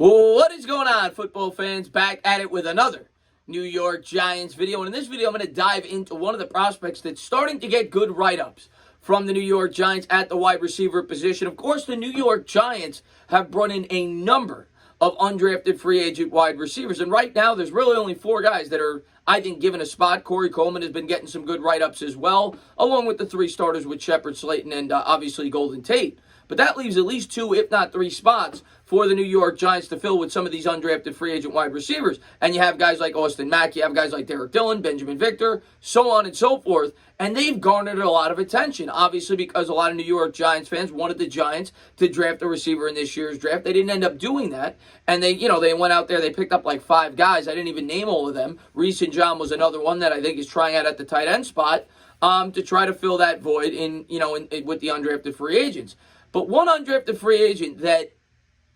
What is going on, football fans? Back at it with another New York Giants video. And in this video, I'm going to dive into one of the prospects that's starting to get good write-ups from the New York Giants at the wide receiver position. Of course, the New York Giants have brought in a number of undrafted free agent wide receivers. And right now, there's really only four guys that are, I think, given a spot. Corey Coleman has been getting some good write-ups as well, along with the three starters with Shepard, Slayton, and obviously Golden Tate. But that leaves at least two, if not three spots for the New York Giants to fill with some of these undrafted free agent wide receivers. And you have guys like Austin Mack, you have guys like Derek Dillon, Benjamin Victor, so on and so forth. And they've garnered a lot of attention, obviously because a lot of New York Giants fans wanted the Giants to draft a receiver in this year's draft. They didn't end up doing that. And they went out there, they picked up like five guys. I didn't even name all of them. Reese and John was another one that I think is trying out at the tight end spot to try to fill that void with the undrafted free agents. But one undrafted free agent that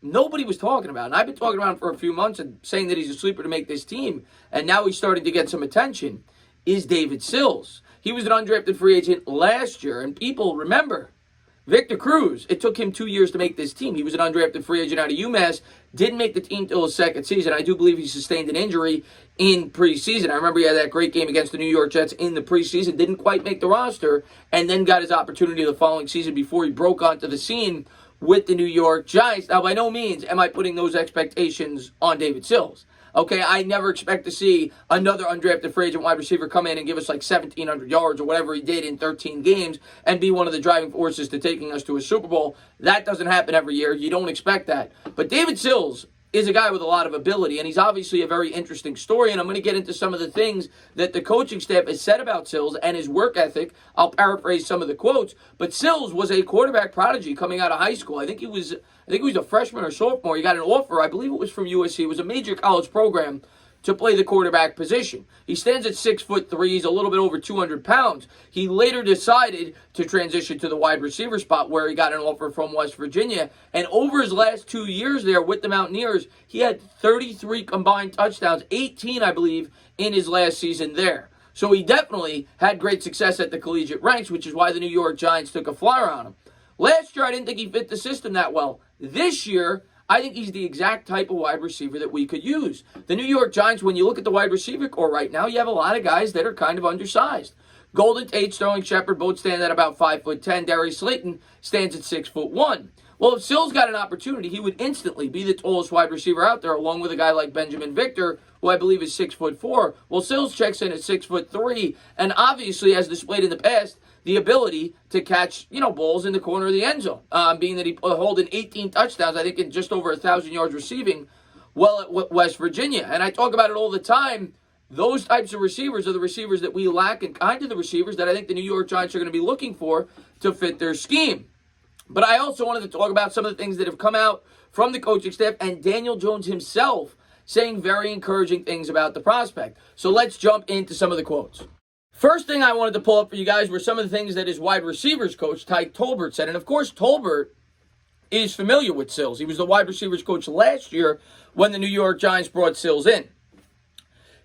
nobody was talking about, and I've been talking about him for a few months and saying that he's a sleeper to make this team, and now he's starting to get some attention, is David Sills. He was an undrafted free agent last year, and people remember Victor Cruz. It took him 2 years to make this team. He was an undrafted free agent out of UMass, didn't make the team till his second season. I do believe he sustained an injury in preseason. I remember he had that great game against the New York Jets in the preseason, didn't quite make the roster, and then got his opportunity the following season before he broke onto the scene with the New York Giants. Now, by no means am I putting those expectations on David Sills. Okay, I never expect to see another undrafted free agent wide receiver come in and give us like 1,700 yards or whatever he did in 13 games and be one of the driving forces to taking us to a Super Bowl. That doesn't happen every year. You don't expect that. But David Sills is a guy with a lot of ability, and he's obviously a very interesting story, and I'm going to get into some of the things that the coaching staff has said about Sills and his work ethic. I'll paraphrase some of the quotes, but Sills was a quarterback prodigy coming out of high school. I think he was a freshman or sophomore. He got an offer, I believe it was from USC. It was a major college program to play the quarterback position. He stands at 6'3". He's a little bit over 200 pounds. He later decided to transition to the wide receiver spot where he got an offer from West Virginia. And over his last 2 years there with the Mountaineers, he had 33 combined touchdowns, 18, I believe, in his last season there. So he definitely had great success at the collegiate ranks, which is why the New York Giants took a flyer on him. Last year, I didn't think he fit the system that well. This year, I think he's the exact type of wide receiver that we could use. The New York Giants, when you look at the wide receiver core right now, you have a lot of guys that are kind of undersized. Golden Tate, Sterling Shepard both stand at about 5'10". Darius Slayton stands at 6'1". Well, if Sills got an opportunity, he would instantly be the tallest wide receiver out there, along with a guy like Benjamin Victor, who I believe is 6'4". Well, Sills checks in at 6'3", and obviously, as displayed in the past, the ability to catch, balls in the corner of the end zone, being that he holding 18 touchdowns, I think, in just over 1,000 yards receiving, well at West Virginia. And I talk about it all the time. Those types of receivers are the receivers that we lack, and kind of the receivers that I think the New York Giants are going to be looking for to fit their scheme. But I also wanted to talk about some of the things that have come out from the coaching staff and Daniel Jones himself saying very encouraging things about the prospect. So let's jump into some of the quotes. First thing I wanted to pull up for you guys were some of the things that his wide receivers coach, Ty Tolbert, said. And, of course, Tolbert is familiar with Sills. He was the wide receivers coach last year when the New York Giants brought Sills in.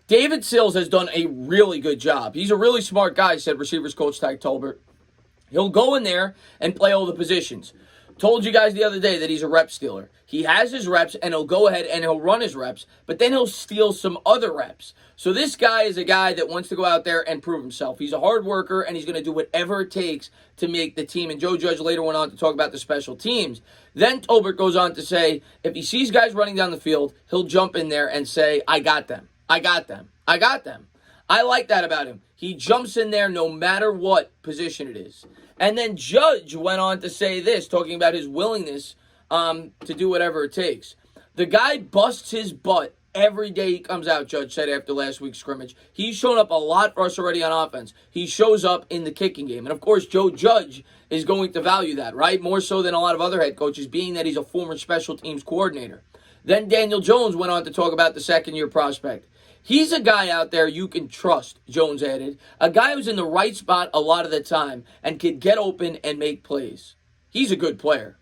David Sills has done a really good job. He's a really smart guy, said receivers coach Ty Tolbert. He'll go in there and play all the positions. Told you guys the other day that he's a rep stealer. He has his reps, and he'll go ahead and he'll run his reps, but then he'll steal some other reps. So this guy is a guy that wants to go out there and prove himself. He's a hard worker, and he's going to do whatever it takes to make the team. And Joe Judge later went on to talk about the special teams. Then Tolbert goes on to say, if he sees guys running down the field, he'll jump in there and say, I got them. I got them. I got them. I like that about him. He jumps in there no matter what position it is. And then Judge went on to say this, talking about his willingness to do whatever it takes. The guy busts his butt every day he comes out, Judge said after last week's scrimmage. He's shown up a lot for us already on offense. He shows up in the kicking game. And, of course, Joe Judge is going to value that, right? More so than a lot of other head coaches, being that he's a former special teams coordinator. Then Daniel Jones went on to talk about the second-year prospect. He's a guy out there you can trust, Jones added. A guy who's in the right spot a lot of the time and can get open and make plays. He's a good player.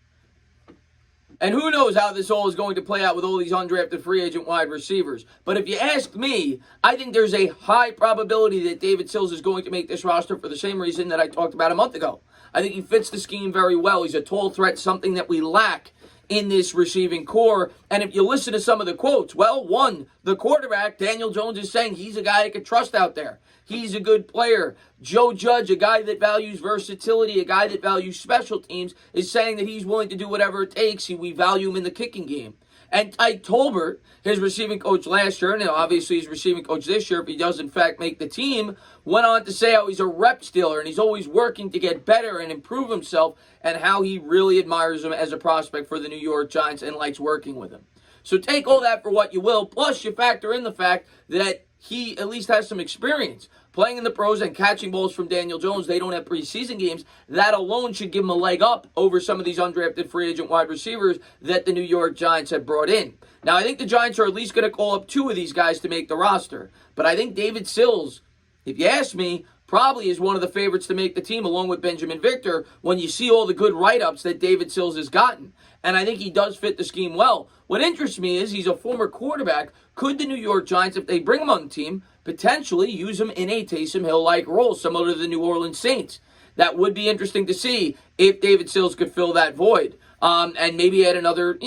And who knows how this all is going to play out with all these undrafted free agent wide receivers. But if you ask me, I think there's a high probability that David Sills is going to make this roster for the same reason that I talked about a month ago. I think he fits the scheme very well. He's a tall threat, something that we lack in this receiving core. And if you listen to some of the quotes, well, one, the quarterback, Daniel Jones, is saying he's a guy I can trust out there. He's a good player. Joe Judge, a guy that values versatility, a guy that values special teams, is saying that he's willing to do whatever it takes. We value him in the kicking game. And Ike Tolbert, his receiving coach last year, and obviously his receiving coach this year, if he does in fact make the team, went on to say how he's a rep stealer and he's always working to get better and improve himself, and how he really admires him as a prospect for the New York Giants and likes working with him. So take all that for what you will, plus you factor in the fact that he at least has some experience playing in the pros and catching balls from Daniel Jones. They don't have preseason games. That alone should give him a leg up over some of these undrafted free agent wide receivers that the New York Giants have brought in. Now, I think the Giants are at least going to call up 2 of these guys to make the roster. But I think David Sills, if you ask me, probably is one of the favorites to make the team along with Benjamin Victor when you see all the good write-ups that David Sills has gotten. And I think he does fit the scheme well. What interests me is he's a former quarterback. Could the New York Giants, if they bring him on the team, potentially use him in a Taysom Hill-like role, similar to the New Orleans Saints? That would be interesting to see if David Sills could fill that void, and maybe add another,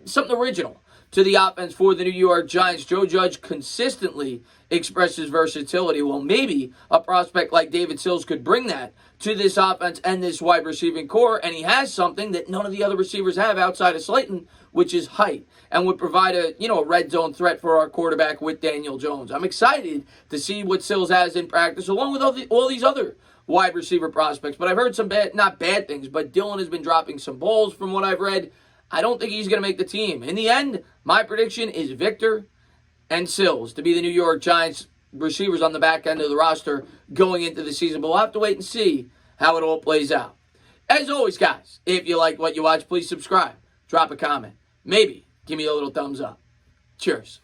something original to the offense for the New York Giants. Joe Judge consistently expresses versatility. Well, maybe a prospect like David Sills could bring that to this offense and this wide receiving core, and he has something that none of the other receivers have outside of Slayton, which is height, and would provide a red zone threat for our quarterback with Daniel Jones. I'm excited to see what Sills has in practice, along with all these other wide receiver prospects. But I've heard some not bad things, but Dillon has been dropping some balls from what I've read. I don't think he's going to make the team. In the end, my prediction is Victor and Sills to be the New York Giants receivers on the back end of the roster going into the season. But we'll have to wait and see how it all plays out. As always, guys, if you like what you watch, please subscribe, drop a comment, maybe give me a little thumbs up. Cheers.